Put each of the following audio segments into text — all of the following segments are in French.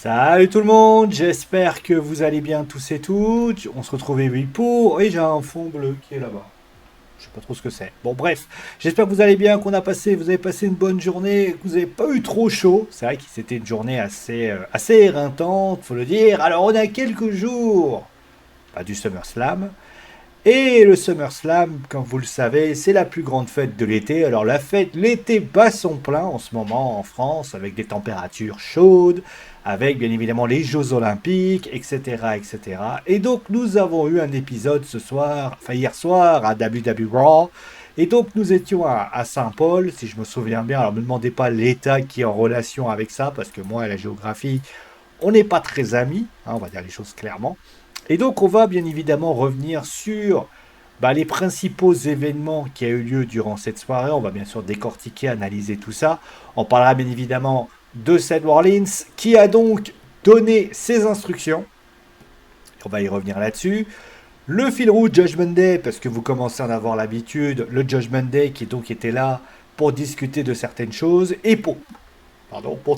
Salut tout le monde, j'espère que vous allez bien tous et toutes. On se retrouve oui pour... Et j'ai un fond bleu qui est là-bas. Je sais pas trop ce que c'est. Bon bref, j'espère que vous allez bien, vous avez passé une bonne journée, que vous n'avez pas eu trop chaud. C'est vrai que c'était une journée assez éreintante, faut le dire. Alors on a quelques jours, pas du SummerSlam. Et le SummerSlam, comme vous le savez, c'est la plus grande fête de l'été. Alors l'été bat son plein en ce moment en France, avec des températures chaudes, avec bien évidemment les Jeux Olympiques, etc., etc. Et donc nous avons eu un épisode ce soir, enfin hier soir à WWE Raw. Et donc nous étions à Saint-Paul, si je me souviens bien. Alors ne me demandez pas l'état qui est en relation avec ça, parce que moi, la géographie, on n'est pas très amis, hein, on va dire les choses clairement. Et donc on va bien évidemment revenir sur les principaux événements qui a eu lieu durant cette soirée. On va bien sûr décortiquer, analyser tout ça. On parlera bien évidemment de Seth Rollins qui a donc donné ses instructions. On va y revenir là-dessus. Le fil rouge Judgment Day, parce que vous commencez à en avoir l'habitude, le Judgment Day qui donc était là pour discuter de certaines choses. Et pour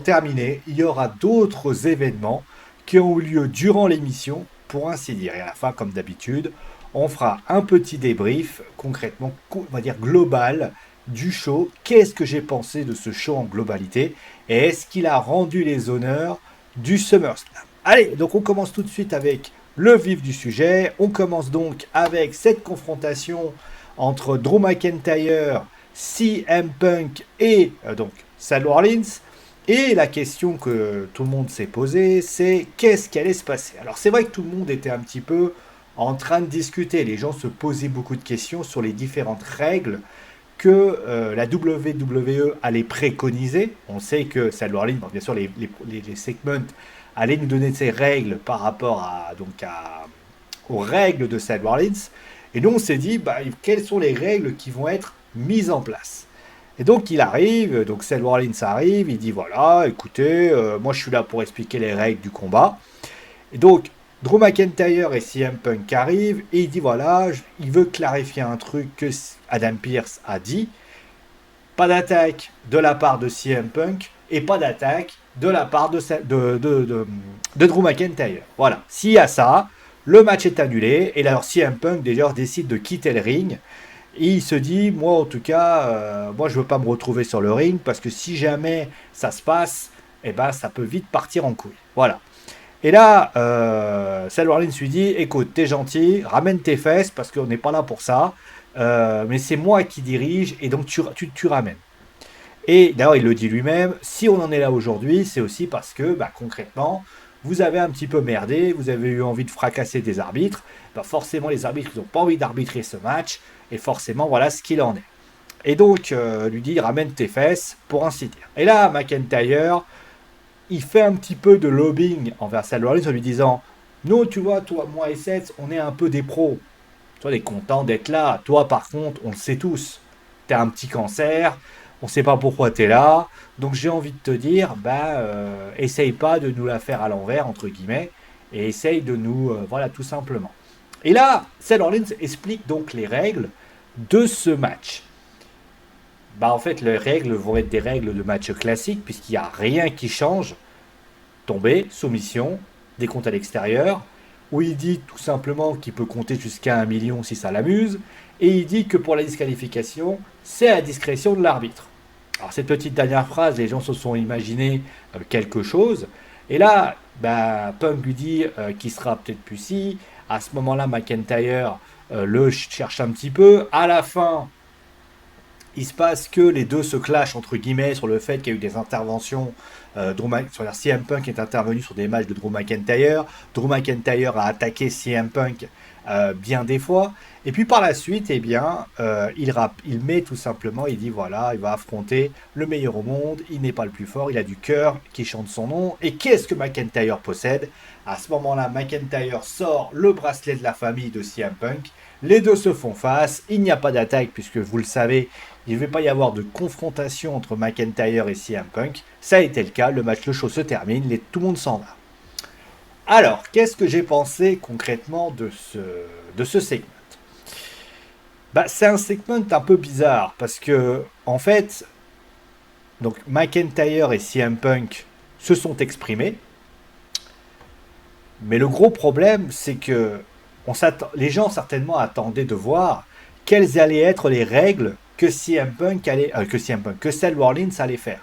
terminer, il y aura d'autres événements qui ont eu lieu durant l'émission, pour ainsi dire. Et à la fin, comme d'habitude, on fera un petit débrief, concrètement, on va dire global, du show. Qu'est-ce que j'ai pensé de ce show en globalité? Et est-ce qu'il a rendu les honneurs du SummerSlam? Allez, donc on commence tout de suite avec le vif du sujet. On commence donc avec cette confrontation entre Drew McIntyre, CM Punk et donc Seth Rollins. Et la question que tout le monde s'est posée, c'est qu'est-ce qui allait se passer? Alors c'est vrai que tout le monde était un petit peu en train de discuter, les gens se posaient beaucoup de questions sur les différentes règles que la WWE allait préconiser. On sait que Seth Rollins, bon, bien sûr les segments allaient nous donner ses règles par rapport aux règles de Seth Rollins. Et nous on s'est dit, quelles sont les règles qui vont être mises en place? Et donc il arrive, donc Seth Rollins arrive, il dit voilà, écoutez, moi je suis là pour expliquer les règles du combat. Et donc Drew McIntyre et CM Punk arrivent et il dit voilà, il veut clarifier un truc que Adam Pearce a dit. Pas d'attaque de la part de CM Punk et pas d'attaque de la part de Drew McIntyre. Voilà, s'il y a ça, le match est annulé et alors CM Punk d'ailleurs décide de quitter le ring. Et il se dit, moi en tout cas, moi je veux pas me retrouver sur le ring parce que si jamais ça se passe, eh ben ça peut vite partir en couille. Voilà. Et là, Seth Rollins lui dit, écoute, t'es gentil, ramène tes fesses parce qu'on n'est pas là pour ça, mais c'est moi qui dirige et donc tu ramènes. Et d'ailleurs, il le dit lui-même, si on en est là aujourd'hui, c'est aussi parce que concrètement, vous avez un petit peu merdé, vous avez eu envie de fracasser des arbitres, forcément les arbitres n'ont pas envie d'arbitrer ce match, et forcément voilà ce qu'il en est. Et donc, lui dit, ramène tes fesses, pour ainsi dire. Et là, McIntyre, il fait un petit peu de lobbying envers Seth Rollins en lui disant, nous, tu vois, toi, moi et Seth, on est un peu des pros. Toi, on est content d'être là. Toi, par contre, on le sait tous. T'as un petit cancer, on sait pas pourquoi t'es là. Donc j'ai envie de te dire, essaye pas de nous la faire à l'envers, entre guillemets, et essaye de nous, voilà, tout simplement. Et là, Seth Rollins explique donc les règles de ce match. En fait, les règles vont être des règles de match classique, puisqu'il n'y a rien qui change. Tomber, soumission, décompte à l'extérieur, où il dit tout simplement qu'il peut compter jusqu'à 1 million si ça l'amuse, et il dit que pour la disqualification, c'est à la discrétion de l'arbitre. Alors cette petite dernière phrase, les gens se sont imaginé quelque chose, et là, Punk lui dit qu'il sera peut-être plus si, à ce moment-là, McIntyre le cherche un petit peu, à la fin, il se passe que les deux se clashent entre guillemets sur le fait qu'il y a eu des interventions. CM Punk est intervenu sur des matchs de Drew McIntyre. Drew McIntyre a attaqué CM Punk bien des fois. Et puis par la suite, il met tout simplement, il dit voilà, il va affronter le meilleur au monde. Il n'est pas le plus fort, il a du cœur qui chante son nom. Et qu'est-ce que McIntyre possède? À ce moment-là, McIntyre sort le bracelet de la famille de CM Punk. Les deux se font face. Il n'y a pas d'attaque puisque vous le savez, il ne va pas y avoir de confrontation entre McIntyre et CM Punk. Ça a été le cas, le show se termine, tout le monde s'en va. Alors, qu'est-ce que j'ai pensé concrètement de ce segment? C'est un segment un peu bizarre parce que, en fait, donc McIntyre et CM Punk se sont exprimés. Mais le gros problème, c'est que les gens certainement attendaient de voir quelles allaient être les règles que CM Punk que Seth Rollins allait faire.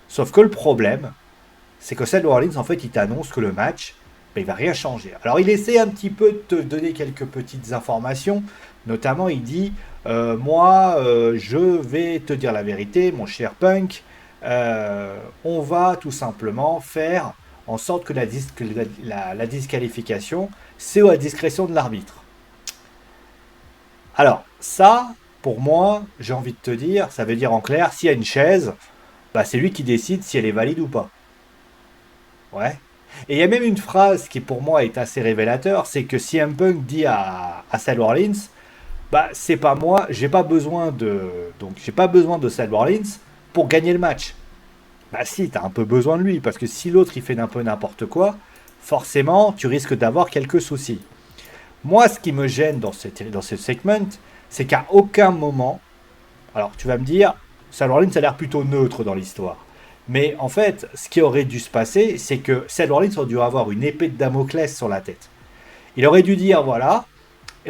Sauf que le problème, c'est que Seth Rollins, en fait, il t'annonce que le match, ben, il va rien changer. Alors, il essaie un petit peu de te donner quelques petites informations. Notamment, il dit, moi, je vais te dire la vérité, mon cher Punk. On va tout simplement faire en sorte que la disqualification, c'est à la discrétion de l'arbitre. Alors, ça, pour moi, j'ai envie de te dire, ça veut dire en clair, s'il y a une chaise, bah, c'est lui qui décide si elle est valide ou pas. Ouais. Et il y a même une phrase qui pour moi est assez révélateur, c'est que CM Punk dit à Seth Rollins, bah c'est pas moi, j'ai pas besoin de Seth Rollins pour gagner le match. Bah si, t'as un peu besoin de lui parce que si l'autre il fait un peu n'importe quoi, forcément tu risques d'avoir quelques soucis. Moi, ce qui me gêne dans ce segment, c'est qu'à aucun moment, alors tu vas me dire, Seth Rollins a l'air plutôt neutre dans l'histoire. Mais en fait, ce qui aurait dû se passer, c'est que Seth Rollins aurait dû avoir une épée de Damoclès sur la tête. Il aurait dû dire, voilà.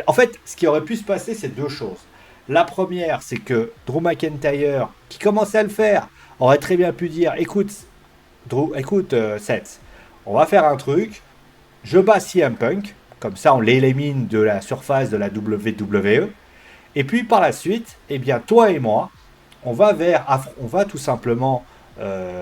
En fait, ce qui aurait pu se passer, c'est deux choses. La première, c'est que Drew McIntyre, qui commençait à le faire, aurait très bien pu dire, écoute, Seth, on va faire un truc, je bats CM Punk, comme ça on l'élimine de la surface de la WWE, et puis par la suite, eh bien toi et moi, on va tout simplement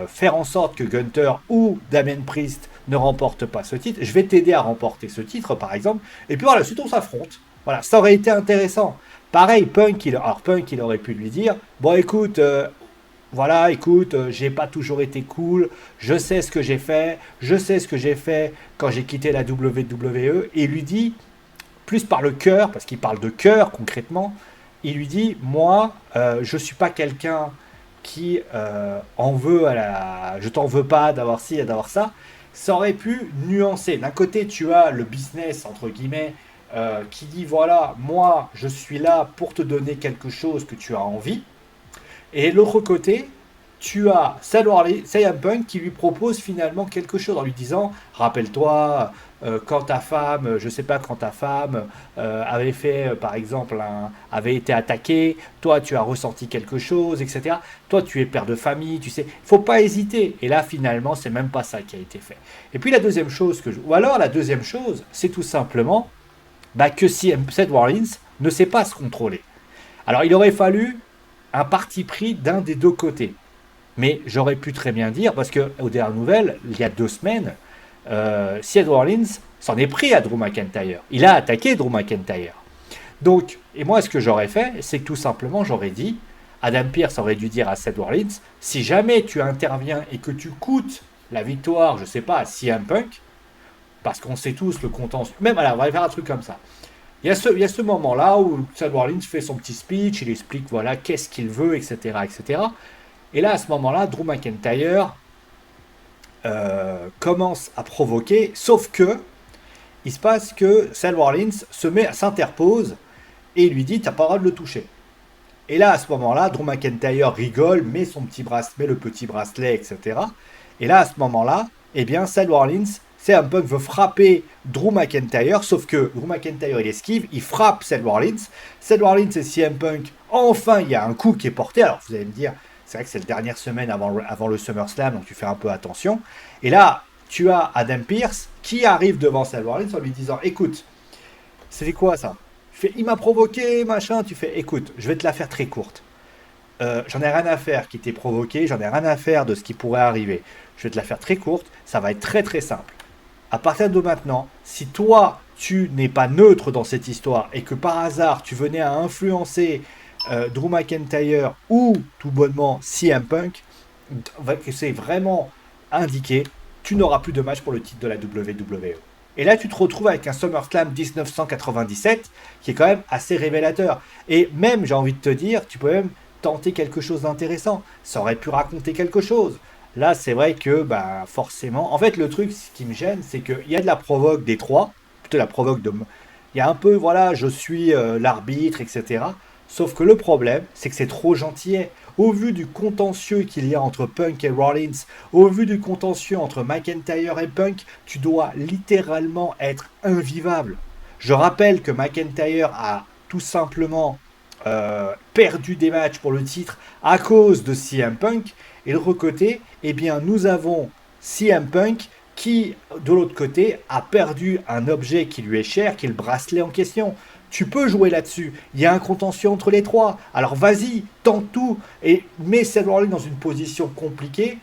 faire en sorte que Gunther ou Damien Priest ne remportent pas ce titre. Je vais t'aider à remporter ce titre, par exemple. Et puis par la suite, on s'affronte. Voilà, ça aurait été intéressant. Pareil, Punk, il aurait pu lui dire, bon écoute, voilà, écoute, j'ai pas toujours été cool, je sais ce que j'ai fait, je sais ce que j'ai fait quand j'ai quitté la WWE, et il lui dit, plus par le cœur, parce qu'il parle de cœur concrètement, il lui dit, moi, je suis pas quelqu'un qui en veut je t'en veux pas d'avoir ci et d'avoir ça. Ça aurait pu nuancer. D'un côté, tu as le business entre guillemets qui dit voilà, moi, je suis là pour te donner quelque chose que tu as envie. Et de l'autre côté, tu as CM Punk qui lui propose finalement quelque chose en lui disant rappelle-toi, quand ta femme, je sais pas, quand ta femme avait fait, par exemple, avait été attaquée, toi tu as ressenti quelque chose, etc. Toi tu es père de famille, tu sais, faut pas hésiter. Et là finalement, c'est même pas ça qui a été fait. Et puis la deuxième chose ou alors la deuxième chose, c'est tout simplement bah, que si Seth Rollins ne sait pas se contrôler. Alors il aurait fallu un parti pris d'un des deux côtés. Mais j'aurais pu très bien dire, parce qu'aux dernières nouvelles, il y a 2 semaines, Seth Rollins s'en est pris à Drew McIntyre. Il a attaqué Drew McIntyre. Donc, et moi, ce que j'aurais fait, c'est que tout simplement, j'aurais dit, Adam Pearce aurait dû dire à Seth Rollins, si jamais tu interviens et que tu coûtes la victoire, je sais pas, à CM Punk, parce qu'on sait tous le contentieux, même, alors, on va faire un truc comme ça. Il y a ce moment-là où Seth Rollins fait son petit speech, il explique, voilà, qu'est-ce qu'il veut, etc., etc. Et là, à ce moment-là, Drew McIntyre commence à provoquer, sauf que il se passe que Seth Rollins s'interpose et lui dit t'as pas le droit de le toucher. Et là, à ce moment-là, Drew McIntyre rigole, met le petit bracelet, etc. Et là, à ce moment-là, eh bien, Seth Rollins, c'est un peu que veut frapper Drew McIntyre, sauf que Drew McIntyre, il esquive, il frappe Seth Rollins. Seth Rollins et CM Punk, enfin, il y a un coup qui est porté. Alors, vous allez me dire, c'est vrai que c'est la dernière semaine avant le SummerSlam, donc tu fais un peu attention. Et là, tu as Adam Pearce qui arrive devant Seth Rollins en lui disant écoute, c'est quoi ça? Il m'a provoqué, machin. Tu fais écoute, je vais te la faire très courte. J'en ai rien à faire qui t'ait provoqué, j'en ai rien à faire de ce qui pourrait arriver. Je vais te la faire très courte, ça va être très très simple. À partir de maintenant, si toi tu n'es pas neutre dans cette histoire et que par hasard tu venais à influencer Drew McIntyre ou tout bonnement CM Punk, que c'est vraiment indiqué, tu n'auras plus de match pour le titre de la WWE. Et là, tu te retrouves avec un SummerSlam 1997 qui est quand même assez révélateur. Et même, j'ai envie de te dire, tu peux même tenter quelque chose d'intéressant. Ça aurait pu raconter quelque chose. Là, c'est vrai que, bah, forcément. En fait, le truc, ce qui me gêne, c'est qu'il y a de la provoque des trois. Plutôt la provoque de. Il y a un peu, voilà, je suis l'arbitre, etc. Sauf que le problème, c'est que c'est trop gentillet. au vu du contentieux qu'il y a entre Punk et Rollins, au vu du contentieux entre McIntyre et Punk, tu dois littéralement être invivable. Je rappelle que McIntyre a tout simplement perdu des matchs pour le titre à cause de CM Punk. Et de l'autre côté, eh bien, nous avons CM Punk qui, de l'autre côté, a perdu un objet qui lui est cher, qui est le bracelet en question. Tu peux jouer là-dessus. Il y a un contentieux entre les trois. Alors vas-y, tente tout et mets Seth Rollins dans une position compliquée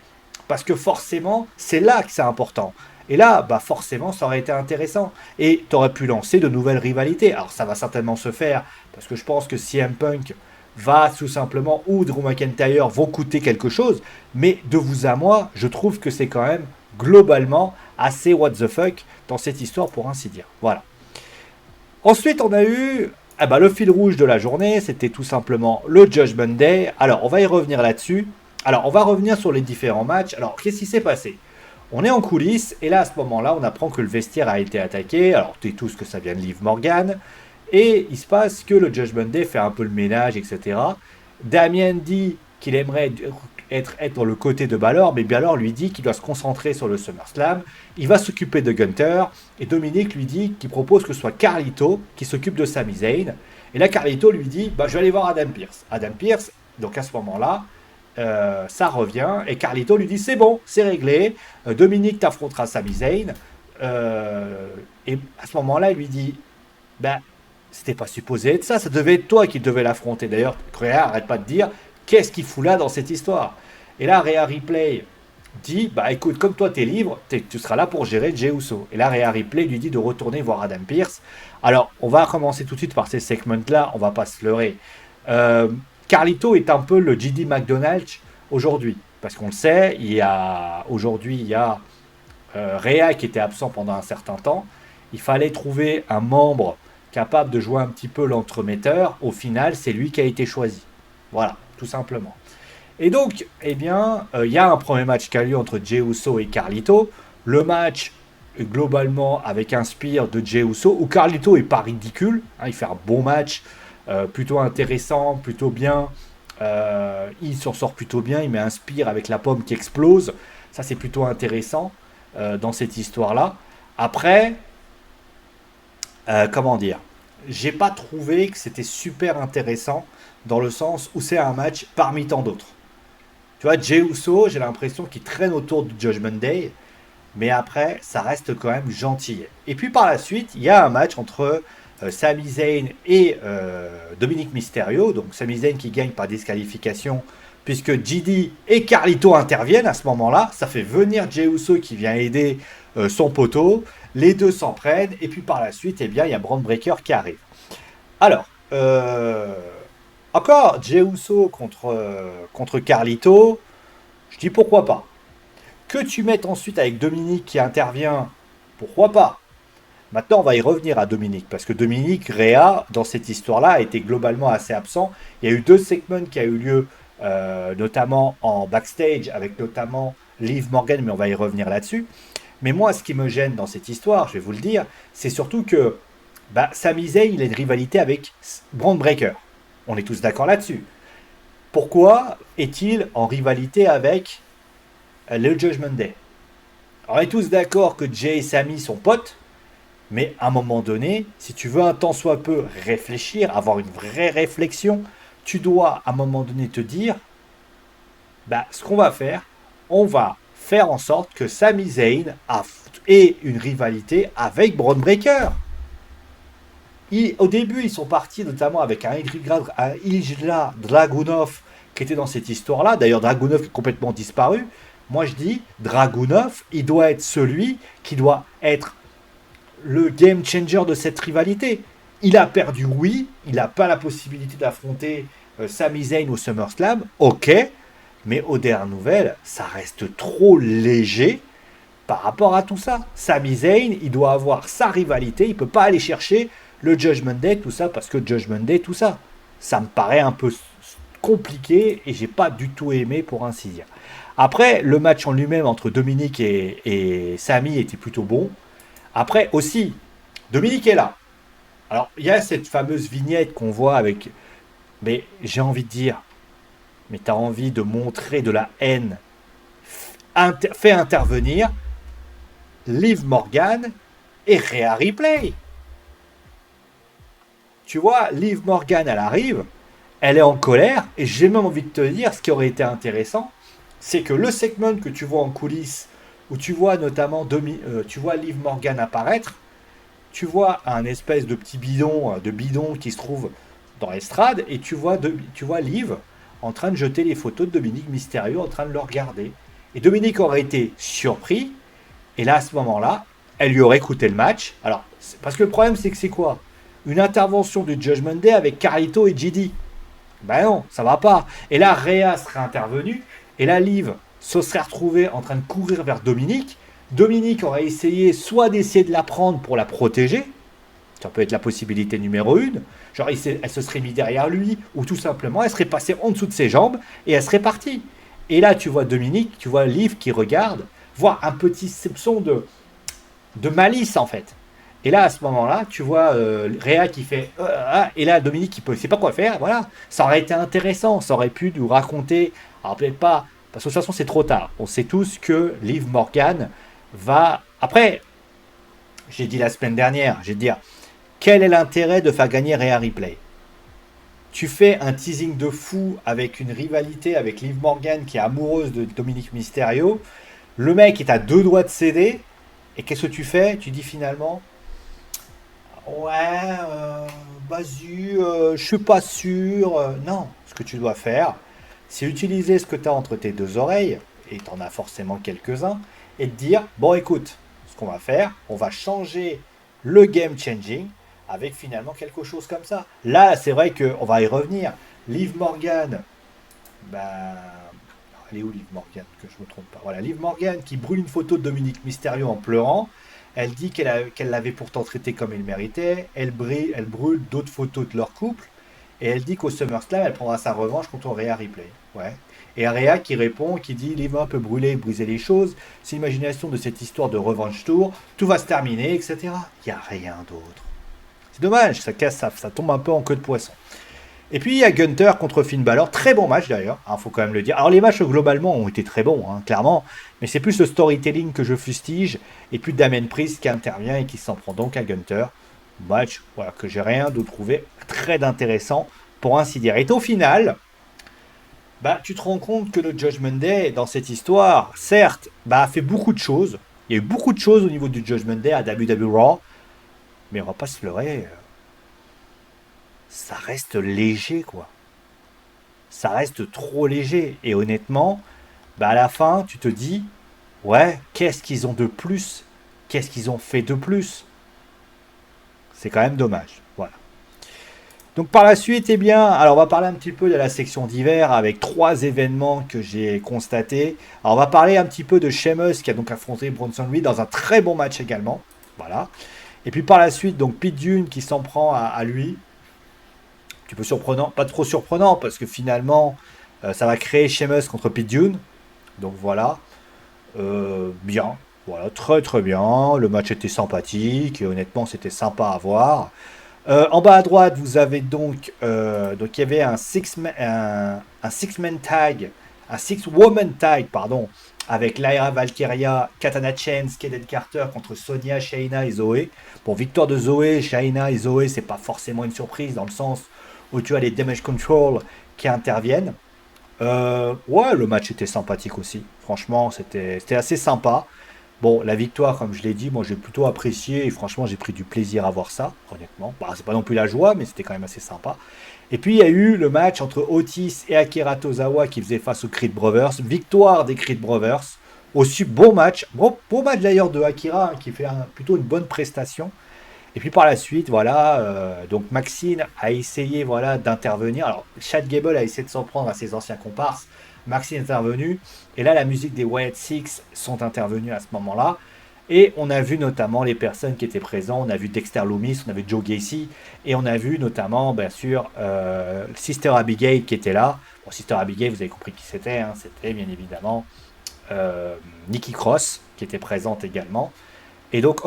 parce que forcément, c'est là que c'est important. Et là, bah forcément, ça aurait été intéressant. Et tu aurais pu lancer de nouvelles rivalités. Alors ça va certainement se faire parce que je pense que CM Punk va tout simplement, ou Drew McIntyre vont coûter quelque chose. Mais de vous à moi, je trouve que c'est quand même globalement assez what the fuck dans cette histoire pour ainsi dire. Voilà. Ensuite, on a eu le fil rouge de la journée, c'était tout simplement le Judgment Day. Alors, on va y revenir là-dessus. Alors, on va revenir sur les différents matchs. Alors, qu'est-ce qui s'est passé? On est en coulisses, et là, à ce moment-là, on apprend que le vestiaire a été attaqué. Alors, tu sais tous que ça vient de Liv Morgan. Et il se passe que le Judgment Day fait un peu le ménage, etc. Damien dit qu'il aimerait être dans le côté de Balor, mais Balor lui dit qu'il doit se concentrer sur le SummerSlam. Il va s'occuper de Gunther, et Dominique lui dit qu'il propose que ce soit Carlito qui s'occupe de Sami Zayn. Et là, Carlito lui dit, je vais aller voir Adam Pearce. Adam Pearce, donc à ce moment-là, ça revient, et Carlito lui dit, c'est bon, c'est réglé, Dominique t'affrontera Sami Zayn. Et à ce moment-là, il lui dit, c'était pas supposé être ça, ça devait être toi qui devais l'affronter. D'ailleurs, Rhea arrête pas de dire, qu'est-ce qu'il fout là dans cette histoire? Et là, Rhea Ripley dit, écoute, comme toi t'es libre, tu seras là pour gérer Jey Uso. Et là, Rhea Ripley lui dit de retourner voir Adam Pearce. Alors, on va commencer tout de suite par ces segments-là, on va pas se leurrer. Carlito est un peu le JD McDonald's aujourd'hui. Parce qu'on le sait, aujourd'hui, il y a Rhea qui était absent pendant un certain temps. Il fallait trouver un membre capable de jouer un petit peu l'entremetteur. Au final, c'est lui qui a été choisi. Voilà, tout simplement. Et donc, il y a un premier match qui a lieu entre Jey Uso et Carlito. Le match, globalement, avec un spear de Jey Uso, où Carlito est pas ridicule. Il fait un bon match, plutôt intéressant, plutôt bien. Il s'en sort plutôt bien. Il met un spear avec la pomme qui explose. Ça, c'est plutôt intéressant dans cette histoire-là. Après, comment dire, j'ai pas trouvé que c'était super intéressant dans le sens où c'est un match parmi tant d'autres. Tu vois, Jey Uso, j'ai l'impression qu'il traîne autour du Judgment Day, mais après, ça reste quand même gentil. Et puis par la suite, il y a un match entre Sami Zayn et Dominic Mysterio. Donc Sami Zayn qui gagne par disqualification, puisque JD et Carlito interviennent à ce moment-là. Ça fait venir Jey Uso qui vient aider son poteau. Les deux s'en prennent, et puis par la suite, il y a Braun Breaker qui arrive. Alors, encore Jey Uso contre Carlito, je dis pourquoi pas. Que tu mettes ensuite avec Dominique qui intervient, pourquoi pas. Maintenant, on va y revenir à Dominique, parce que Dominique, Rhea, dans cette histoire-là, a été globalement assez absent. Il y a eu 2 segments qui a eu lieu, notamment en backstage, avec notamment Liv Morgan, mais on va y revenir là-dessus. Mais moi, ce qui me gêne dans cette histoire, je vais vous le dire, c'est surtout que Sami Zayn, il a une rivalité avec Braun Breaker. On est tous d'accord là-dessus. Pourquoi est-il en rivalité avec le Judgment Day? On est tous d'accord que Jey et Sami sont potes, mais à un moment donné, si tu veux un tant soit peu réfléchir, avoir une vraie réflexion, tu dois à un moment donné te dire, ce qu'on va faire, on va faire en sorte que Sami Zayn ait une rivalité avec Braun Breaker. Au début, ils sont partis notamment avec un Ilja Dragunov qui était dans cette histoire-là. D'ailleurs, Dragunov est complètement disparu. Moi, je dis, Dragunov, il doit être celui qui doit être le game changer de cette rivalité. Il a perdu, oui. Il n'a pas la possibilité d'affronter Sami Zayn au SummerSlam. Ok. Mais aux dernières nouvelles, ça reste trop léger par rapport à tout ça. Sami Zayn, il doit avoir sa rivalité. Il ne peut pas aller chercher le Judgment Day, tout ça, parce que Judgment Day, tout ça. Ça me paraît un peu compliqué et j'ai pas du tout aimé, pour ainsi dire. Après, le match en lui-même entre Dominique et Sami était plutôt bon. Après aussi, Dominique est là. Alors, il y a cette fameuse vignette qu'on voit avec... Mais j'ai envie de dire, mais tu as envie de montrer de la haine, fais intervenir Liv Morgan et Rhea Ripley. Tu vois, Liv Morgan, elle arrive, elle est en colère, et j'ai même envie de te dire, ce qui aurait été intéressant, c'est que le segment que tu vois en coulisses, où tu vois notamment tu vois Liv Morgan apparaître, tu vois un espèce de bidon qui se trouve dans l'estrade, et tu vois Liv en train de jeter les photos de Dominique Mysterio, en train de le regarder. Et Dominique aurait été surpris, et là, à ce moment-là, elle lui aurait coûté le match. Alors, parce que le problème, c'est que c'est quoi? Une intervention du Judgment Day avec Carlito et JD. Ben non, ça va pas. Et là, Rhea serait intervenue, et là, Liv se serait retrouvée en train de courir vers Dominique. Dominique aurait essayé soit d'essayer de la prendre pour la protéger, ça peut être la possibilité numéro une, genre elle se serait mise derrière lui, ou tout simplement elle serait passée en dessous de ses jambes et elle serait partie. Et là, tu vois Dominique, tu vois Liv qui regarde, voir un petit soupçon de malice en fait. Et là, à ce moment-là, tu vois Rhea qui fait et là, Dominique qui ne sait pas quoi faire. Voilà, ça aurait été intéressant, ça aurait pu nous raconter. Alors peut-être pas, parce que de toute façon, c'est trop tard. On sait tous que Liv Morgan va. Après, j'ai dit la semaine dernière, j'ai dit quel est l'intérêt de faire gagner Rhea Ripley? Tu fais un teasing de fou avec une rivalité avec Liv Morgan qui est amoureuse de Dominique Mysterio. Le mec est à deux doigts de céder. Et qu'est-ce que tu fais? Tu dis finalement, ouais, Basu, je suis pas sûr. Non, ce que tu dois faire, c'est utiliser ce que tu as entre tes deux oreilles, et tu en as forcément quelques-uns, et te dire, bon écoute, ce qu'on va faire, on va changer le game changing avec finalement quelque chose comme ça. Là, c'est vrai qu'on va y revenir. Liv Morgan, ben, elle est où Liv Morgan, que je me trompe pas. Voilà, Liv Morgan qui brûle une photo de Dominique Mysterio en pleurant. Elle dit qu'elle l'avait pourtant traité comme il méritait. Elle brûle d'autres photos de leur couple. Et elle dit qu'au SummerSlam, elle prendra sa revanche contre Rhea Ripley. Ouais. Et Rhea qui répond, qui dit Liv peut brûler et briser les choses. C'est l'imagination de cette histoire de revanche tour. Tout va se terminer, etc. Il n'y a rien d'autre. C'est dommage, ça tombe un peu en queue de poisson. Et puis il y a Gunther contre Finn Balor, très bon match d'ailleurs, faut quand même le dire. Alors les matchs globalement ont été très bons, clairement, mais c'est plus le storytelling que je fustige, et puis Damien Priest qui intervient et qui s'en prend donc à Gunther. Match voilà, que j'ai rien de trouvé très intéressant pour ainsi dire. Et au final, tu te rends compte que le Judgment Day dans cette histoire, certes, a fait beaucoup de choses. Il y a eu beaucoup de choses au niveau du Judgment Day à WWE Raw, mais on va pas se leurrer. Ça reste léger, quoi. Ça reste trop léger. Et honnêtement, à la fin, tu te dis, ouais, qu'est-ce qu'ils ont de plus? Qu'est-ce qu'ils ont fait de plus? C'est quand même dommage. Voilà. Donc par la suite, alors on va parler un petit peu de la section d'hiver avec 3 événements que j'ai constatés. Alors on va parler un petit peu de Sheamus qui a donc affronté Bronson Reed dans un très bon match également. Voilà. Et puis par la suite, donc Pete Dunne qui s'en prend à lui. Un petit peu surprenant, pas trop surprenant parce que finalement ça va créer Sheamus contre Pete Dunne. Donc voilà. Bien. Voilà, très très bien. Le match était sympathique et honnêtement c'était sympa à voir. En bas à droite, vous avez donc il y avait un six-man tag, un six-woman tag, pardon, avec Lyra Valkyria, Katana Chance, Kaden Carter contre Sonya, Shayna et Zoé. Bon, victoire de Zoé, Shayna et Zoé, c'est pas forcément une surprise dans le sens où tu as les Damage Control qui interviennent. Ouais, le match était sympathique aussi. Franchement, c'était assez sympa. Bon, la victoire, comme je l'ai dit, moi j'ai plutôt apprécié et franchement j'ai pris du plaisir à voir ça, honnêtement. C'est pas non plus la joie, mais c'était quand même assez sympa. Et puis il y a eu le match entre Otis et Akira Tozawa qui faisait face aux Creed Brothers. Victoire des Creed Brothers. Aussi bon match. Bon match d'ailleurs de Akira qui fait plutôt une bonne prestation. Et puis par la suite, voilà, donc Maxine a essayé voilà, d'intervenir. Alors Chad Gable a essayé de s'en prendre à ses anciens comparses. Maxine est intervenu. Et là, la musique des Wyatt Six sont intervenus à ce moment-là. Et on a vu notamment les personnes qui étaient présentes. On a vu Dexter Loomis, on a vu Joe Gacy. Et on a vu notamment, bien sûr, Sister Abigail qui était là. Bon, Sister Abigail, vous avez compris qui c'était. C'était bien évidemment Nikki Cross qui était présente également. Et donc,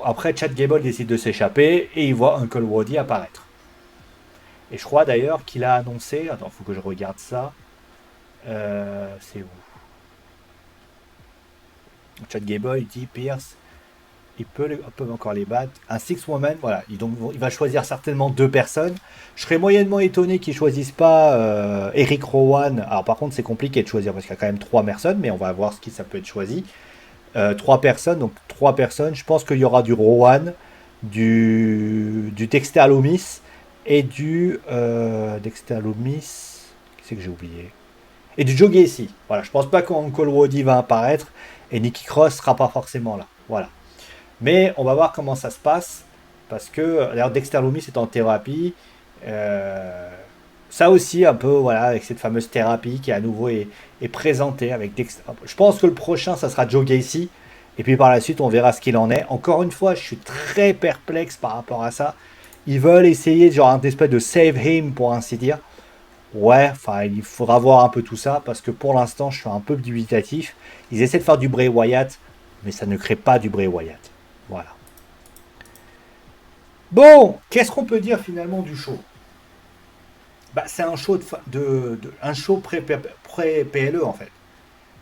après, Chad Gable décide de s'échapper et il voit Uncle Wody apparaître. Et je crois d'ailleurs qu'il a annoncé. Attends, il faut que je regarde ça. C'est où? Chad Gable, il dit Pierce, peut encore les battre. Un six-woman, voilà. Il va choisir certainement deux personnes. Je serais moyennement étonné qu'ils choisissent pas Eric Rowan. Alors par contre, c'est compliqué de choisir parce qu'il y a quand même trois personnes, mais on va voir ce qui ça peut être choisi. Trois personnes, donc trois personnes. Je pense qu'il y aura du Rowan, du Dexter Loomis et du Dexter Loomis. Qui c'est que j'ai oublié? Et du Joe Gacy. Voilà, je pense pas qu'Uncle Wody va apparaître et Nikki Cross sera pas forcément là. Voilà. Mais on va voir comment ça se passe. Parce que, d'ailleurs, Dexter Loomis est en thérapie. Euh, Ça aussi, un peu, voilà, avec cette fameuse thérapie qui à nouveau est présentée avec Dexter. Je pense que le prochain, ça sera Joe Gacy. Et puis par la suite, on verra ce qu'il en est. Encore une fois, je suis très perplexe par rapport à ça. Ils veulent essayer, genre, un espèce de save him, pour ainsi dire. Ouais, enfin, il faudra voir un peu tout ça. Parce que pour l'instant, je suis un peu dubitatif. Ils essaient de faire du Bray Wyatt. Mais ça ne crée pas du Bray Wyatt. Voilà. Bon, qu'est-ce qu'on peut dire finalement du show? Bah, c'est un show un show pré-PLE en fait.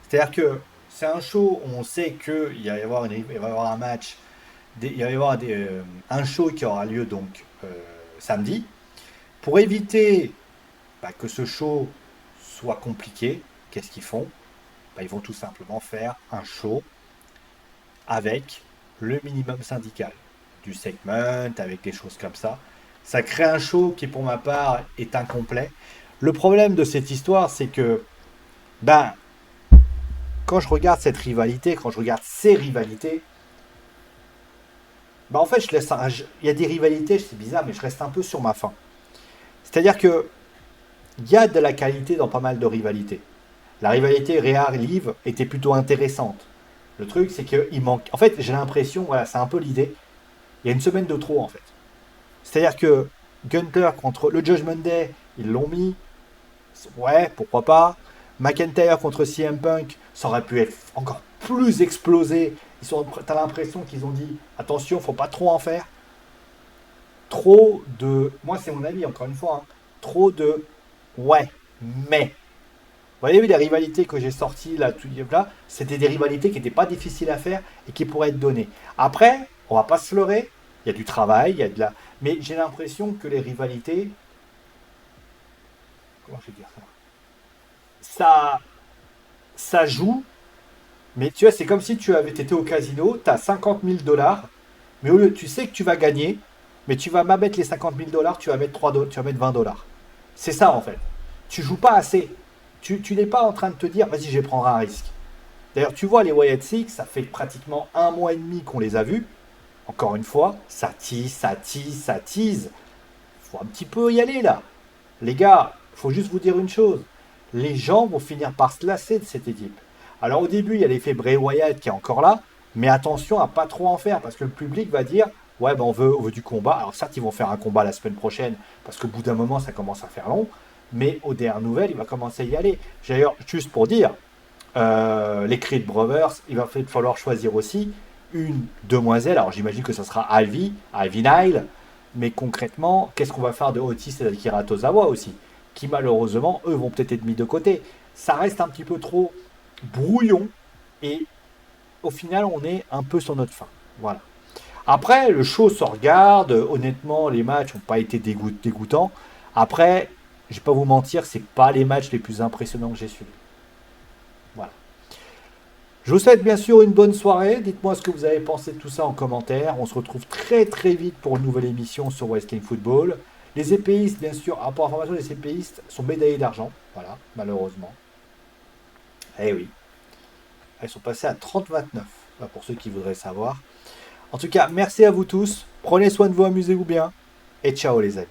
C'est-à-dire que c'est un show où on sait qu'il va y avoir, il va y avoir un match, il va y avoir un show qui aura lieu donc samedi. Pour éviter bah, que ce show soit compliqué, qu'est-ce qu'ils font? Bah, ils vont tout simplement faire un show avec le minimum syndical, du segment, avec des choses comme ça. Ça crée un show qui, pour ma part, est incomplet. Le problème de cette histoire, c'est que, ben, quand je regarde cette rivalité, quand je regarde ces rivalités, ben, en fait, il y a des rivalités, c'est bizarre, mais je reste un peu sur ma faim. C'est-à-dire que il y a de la qualité dans pas mal de rivalités. La rivalité Réa-Liv était plutôt intéressante. Le truc, c'est qu'il manque. En fait, j'ai l'impression, voilà, c'est un peu l'idée. Il y a une semaine de trop, en fait. C'est-à-dire que Gunther contre le Judgment Day, ils l'ont mis. Ouais, pourquoi pas. McIntyre contre CM Punk, ça aurait pu être encore plus explosé. T'as l'impression qu'ils ont dit attention, faut pas trop en faire. Trop de. Moi, c'est mon avis, encore une fois. Hein, trop de. Ouais, mais. Vous voyez, les rivalités que j'ai sorties là, c'était des rivalités qui n'étaient pas difficiles à faire et qui pourraient être données. Après, on va pas se leurrer. Il y a du travail, il y a de la. Mais j'ai l'impression que les rivalités. Comment je vais dire ça? Ça, ça joue, mais tu vois, c'est comme si tu avais été au casino, tu as 50 000 dollars, mais au lieu, tu sais que tu vas gagner, mais tu vas pas mettre les 50 000 dollars, tu vas mettre 3 tu vas mettre 20 dollars. C'est ça en fait. Tu joues pas assez. Tu n'es pas en train de te dire, vas-y, je vais prendre un risque. D'ailleurs, tu vois, les Wyatt Six, ça fait pratiquement un mois et demi qu'on les a vus. Encore une fois, ça tease, ça tease, ça tease. Faut un petit peu y aller là. Les gars, faut juste vous dire une chose. Les gens vont finir par se lasser de cette équipe. Alors au début, il y a l'effet Bray Wyatt qui est encore là, mais attention à pas trop en faire parce que le public va dire ouais ben on veut du combat. Alors certes ils vont faire un combat la semaine prochaine parce qu'au bout d'un moment ça commence à faire long, mais aux dernières nouvelles il va commencer à y aller. D'ailleurs juste pour dire, les Creed Brothers, il va falloir choisir aussi une demoiselle. Alors j'imagine que ça sera Ivy Nile, mais concrètement, qu'est-ce qu'on va faire de Otis et d'Akira Tozawa aussi, qui malheureusement, eux, vont peut-être être mis de côté. Ça reste un petit peu trop brouillon et au final, on est un peu sur notre fin. Voilà. Après, le show se regarde. Honnêtement, les matchs n'ont pas été dégoûtants. Après, je vais pas vous mentir, c'est pas les matchs les plus impressionnants que j'ai suivis. Voilà. Je vous souhaite bien sûr une bonne soirée. Dites-moi ce que vous avez pensé de tout ça en commentaire. On se retrouve très très vite pour une nouvelle émission sur Wrestling Football. Les épéistes, bien sûr, pour information, les épéistes sont médaillés d'argent. Voilà, malheureusement. Eh oui. Elles sont passées à 30-29, pour ceux qui voudraient savoir. En tout cas, merci à vous tous. Prenez soin de vous, amusez-vous bien. Et ciao les amis.